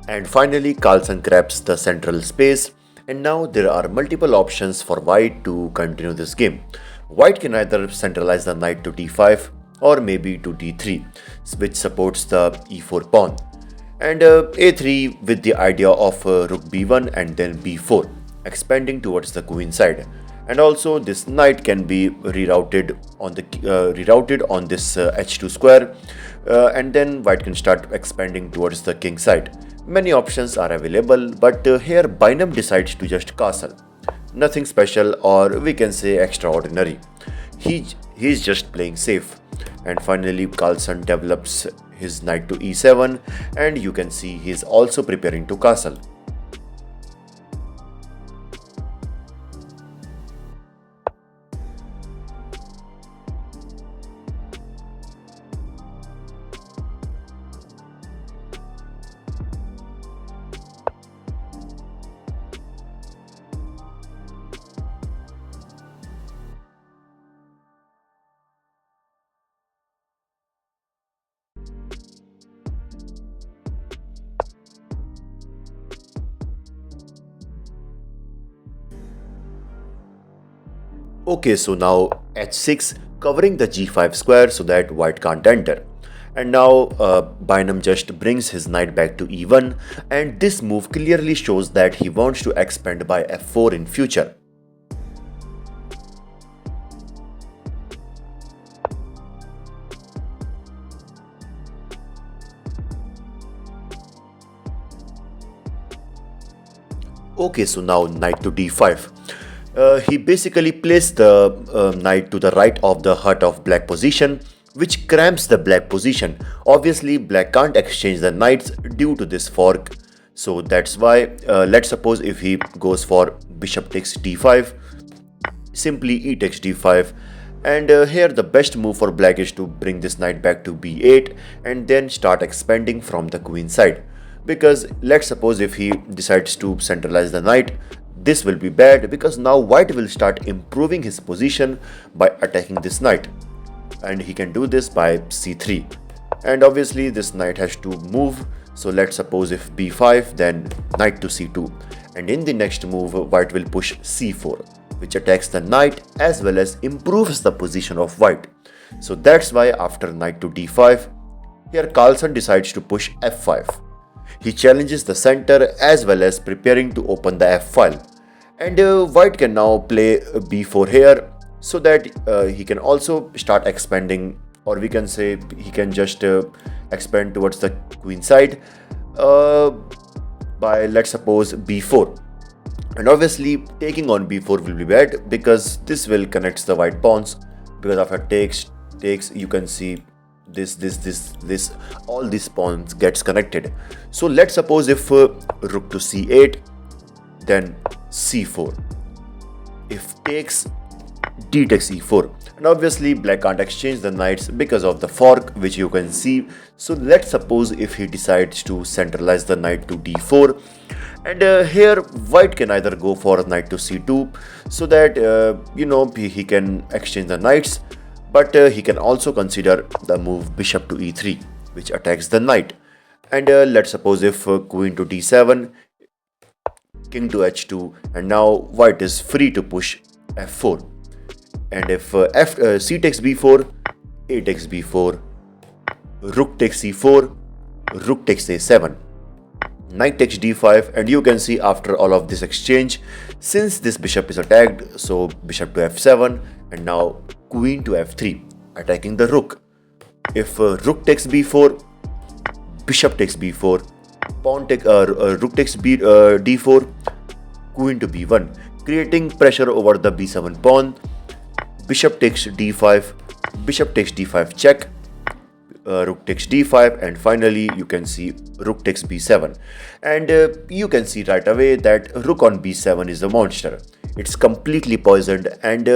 And finally, Carlsen grabs the central space, and now there are multiple options for white to continue this game. White can either centralize the knight to d5 or maybe to d3, which supports the e4 pawn, and a3 with the idea of rook b1 and then b4, expanding towards the queen side. And also this knight can be rerouted on this h2 square, and then white can start expanding towards the king side. Many options are available, but here Bynum decides to just castle. Nothing special, or we can say extraordinary. He's just playing safe. And finally Carlsen develops his knight to e7, and you can see he's also preparing to castle. Okay, so now h6 covering the g5 square so that white can't enter. And now Bynum just brings his knight back to e1, and this move clearly shows that he wants to expand by f4 in future. Okay, so now knight to d5. He basically placed the knight to the right of the hut of black position, which cramps the black position. Obviously, black can't exchange the knights due to this fork. So that's why, let's suppose if he goes for bishop takes d5, simply e takes d5. And here the best move for black is to bring this knight back to b8 and then start expanding from the queen side. Because let's suppose if he decides to centralize the knight, this will be bad because now white will start improving his position by attacking this knight. And he can do this by c3. And obviously this knight has to move. So let's suppose if b5, then knight to c2. And in the next move, white will push c4, which attacks the knight as well as improves the position of white. So that's why after knight to d5, here Carlsen decides to push f5. He challenges the center as well as preparing to open the f file. And white can now play b4 here so that he can also start expanding, or we can say he can just expand towards the queen side by, let's suppose, b4. And obviously taking on b4 will be bad because this will connect the white pawns, because after takes you can see this all these pawns gets connected. So let's suppose if rook to c8, then c4. If takes, d takes e4. And obviously black can't exchange the knights because of the fork, which you can see. So let's suppose if he decides to centralize the knight to d4, and here white can either go for knight to c2 so that he can exchange the knights, but he can also consider the move bishop to e3, which attacks the knight. And let's suppose if queen to d7, king to h2, and now white is free to push f4. And if c takes b4, a takes b4, rook takes c4, rook takes a7, knight takes d5, and you can see after all of this exchange, since this bishop is attacked, so bishop to f7, and now queen to f3, attacking the rook. If rook takes b4, bishop takes b4, rook takes d4, queen to b1, creating pressure over the b7 pawn. Bishop takes d5, bishop takes d5 check, rook takes d5, and finally you can see rook takes b7. And you can see right away that rook on b7 is a monster. It's completely poisoned, and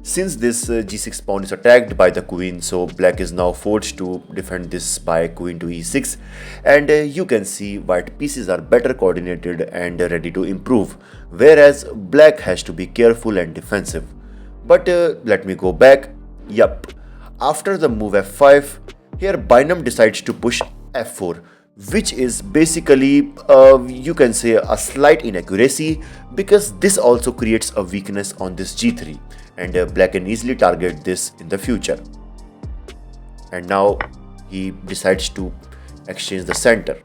since this g6 pawn is attacked by the queen, so black is now forced to defend this by queen to e6. And you can see white pieces are better coordinated and ready to improve, whereas black has to be careful and defensive. But let me go back. Yup, after the move f5, here Bynum decides to push f4, which is basically you can say a slight inaccuracy, because this also creates a weakness on this g3, and black can easily target this in the future. And now he decides to exchange the center.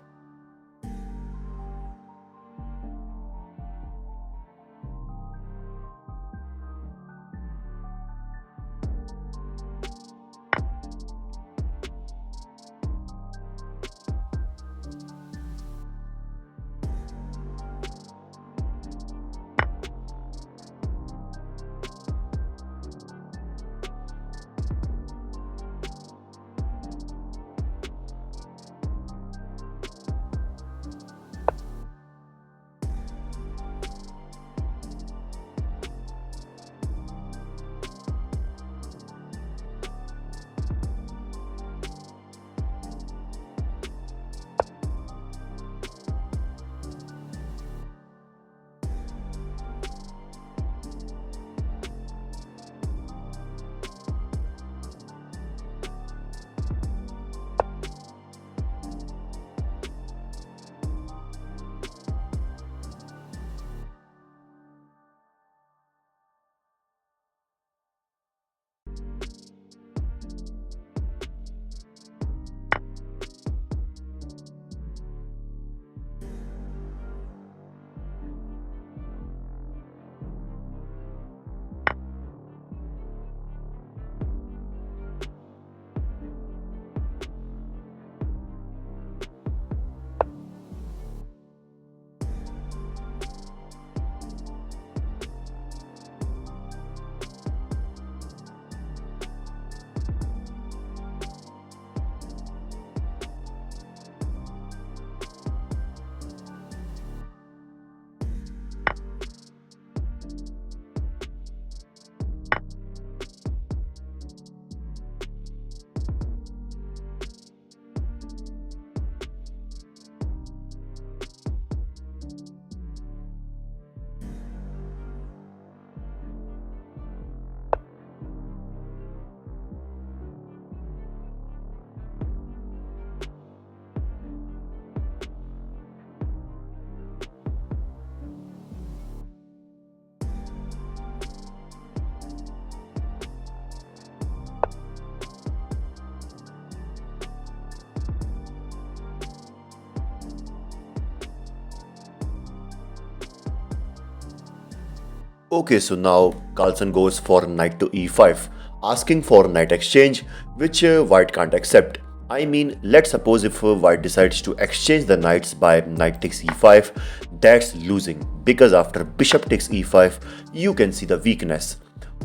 Okay, so now Carlsen goes for knight to e5, asking for knight exchange, which white can't accept. I mean, let's suppose if white decides to exchange the knights by knight takes e5, that's losing, because after bishop takes e5, you can see the weakness,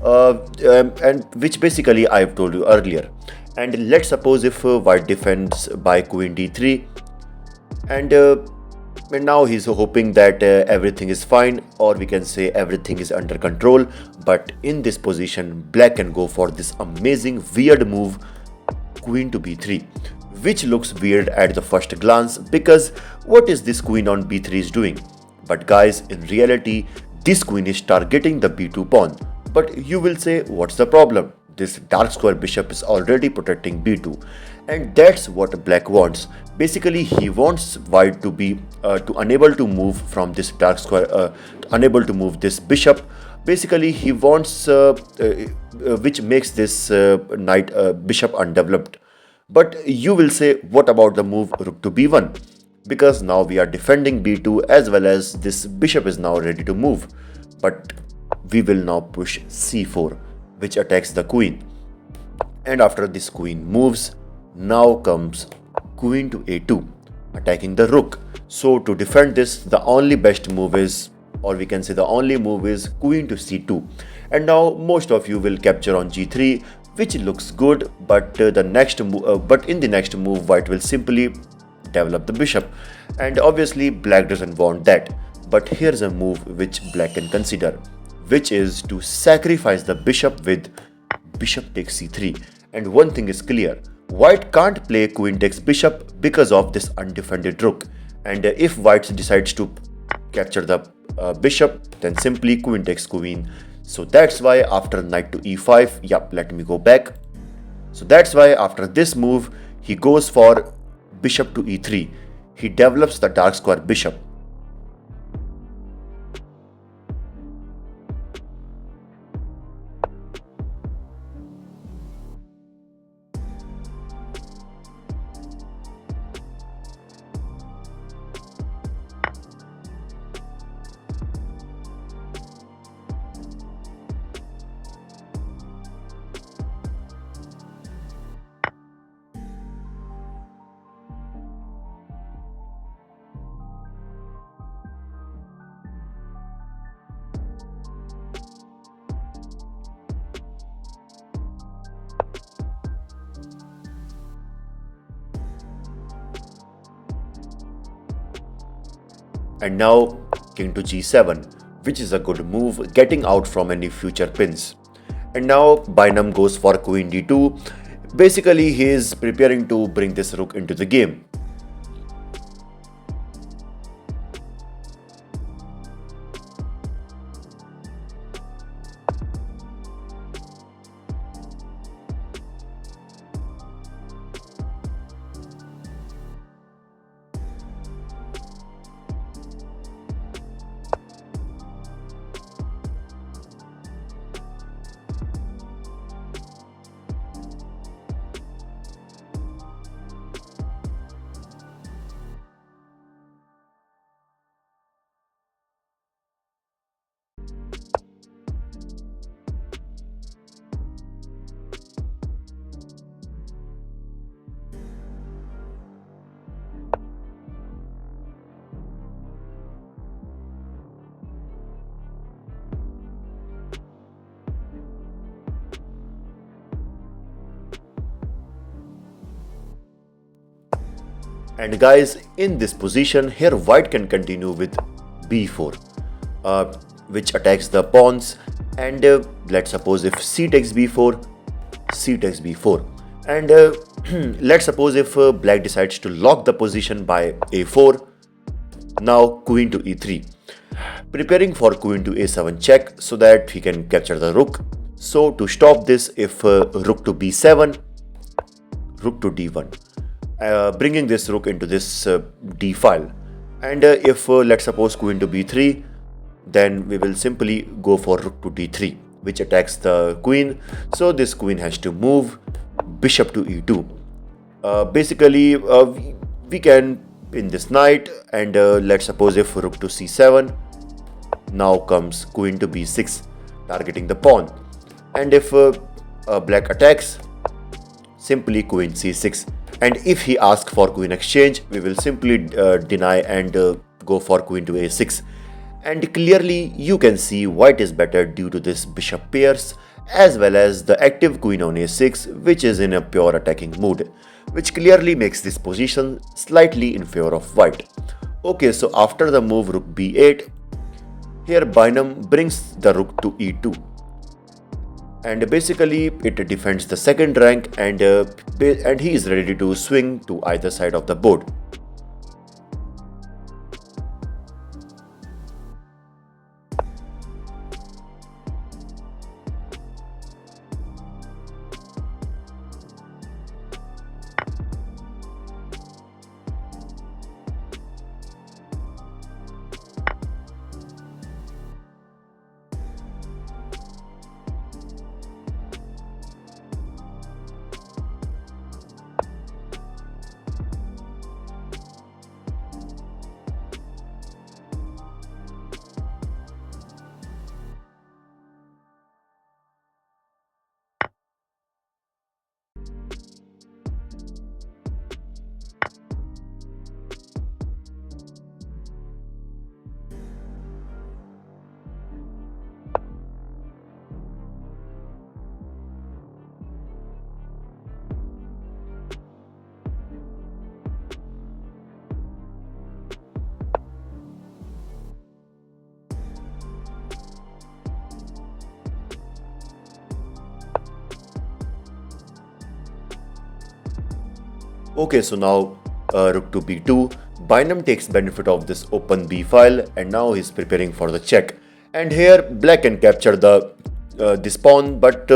and which basically I've told you earlier. And let's suppose if white defends by queen d3, and now he's hoping that everything is fine, or we can say everything is under control. But in this position, black can go for this amazing weird move, queen to b3, which looks weird at the first glance, because what is this queen on b3 is doing? But guys, in reality, this queen is targeting the b2 pawn. But you will say, what's the problem? This dark square bishop is already protecting b2, and that's what black wants. Basically, he wants white to be to unable to move from this dark square, unable to move this bishop. Basically, he wants which makes this knight bishop undeveloped. But you will say, what about the move rook to b1? Because now we are defending b2, as well as this bishop is now ready to move. But we will now push c4, which attacks the queen. And after this queen moves, now comes queen to a2, attacking the rook. So to defend this, the only best move is, or we can say the only move is, queen to c2. And now most of you will capture on g3, which looks good, but in the next move, white will simply develop the bishop, and obviously black doesn't want that. But here's a move which black can consider, which is to sacrifice the bishop with bishop takes c3. And one thing is clear, white can't play queen takes bishop because of this undefended rook. And if white decides to capture the bishop, then simply queen takes queen. So that's why after knight to e5, yep, let me go back. So that's why after this move, he goes for bishop to e3. he develops the dark square bishop. And now king to g7, which is a good move, getting out from any future pins. And now Bynum goes for queen d2. Basically, he is preparing to bring this rook into the game. And guys, in this position, here white can continue with b4, which attacks the pawns. And let's suppose if c takes b4, c takes b4. And let's suppose if black decides to lock the position by a4, now queen to e3. Preparing for queen to a7 check so that he can capture the rook. So to stop this, if rook to b7, rook to d1. Bringing this rook into this d file. And if let's suppose queen to b3, then we will simply go for rook to d3, which attacks the queen. So this queen has to move. Bishop to e2. Basically, we can pin this knight, and let's suppose if rook to c7, now comes queen to b6, targeting the pawn. And if black attacks, simply queen c6. And if he asks for queen exchange, we will simply deny and go for queen to a6. And clearly you can see white is better due to this bishop pairs, as well as the active queen on a6, which is in a pure attacking mood, which clearly makes this position slightly in favor of white. Okay, so after the move rook b8, here Bynum brings the rook to e2. And basically it defends the second rank, and he is ready to swing to either side of the board. Okay, so now rook to b2. Bynum takes benefit of this open b file, and now he's preparing for the check. And here black can capture the this pawn, but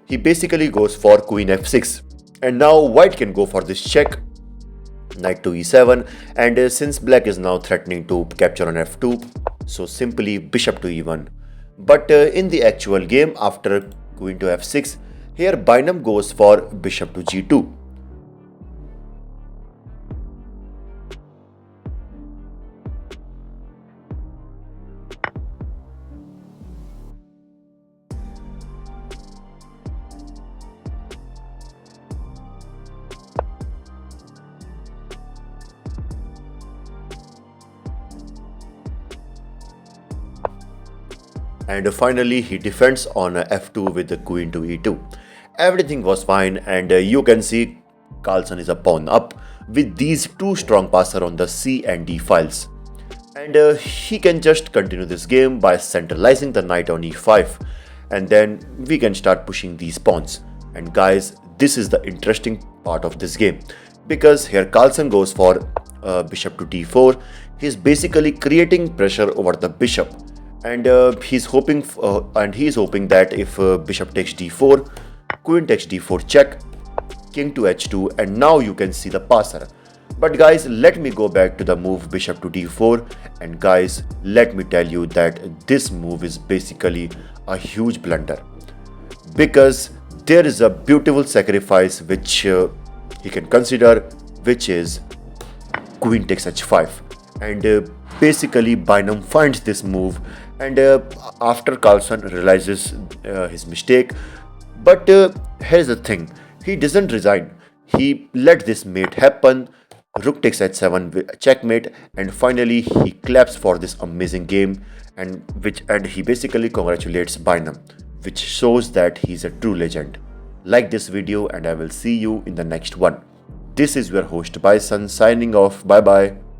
he basically goes for queen f6. And now white can go for this check. knight to e7, and since black is now threatening to capture on f2, so simply bishop to e1. But in the actual game, after queen to f6, here Bynum goes for bishop to g2. And finally he defends on f2 with the queen to e2. Everything was fine, and you can see Carlsen is a pawn up with these two strong passer on the c and d files. And he can just continue this game by centralizing the knight on e5, and then we can start pushing these pawns. And guys, this is the interesting part of this game, because here Carlsen goes for bishop to d4. He's basically creating pressure over the bishop, and he's hoping that if bishop takes d4, queen takes d4 check, king to h2, and now you can see the passer. But guys, let me go back to the move bishop to d4, and guys, let me tell you that this move is basically a huge blunder, because there is a beautiful sacrifice which he can consider, which is queen takes h5. And basically Bynum finds this move, and after Carlsen realizes his mistake. But here's the thing, he doesn't resign. He let this mate happen. Rook takes h7 with checkmate, and finally he claps for this amazing game, and he basically congratulates Bynum, which shows that he's a true legend. Like this video, and I will see you in the next one. This is your host Bison signing off. Bye bye.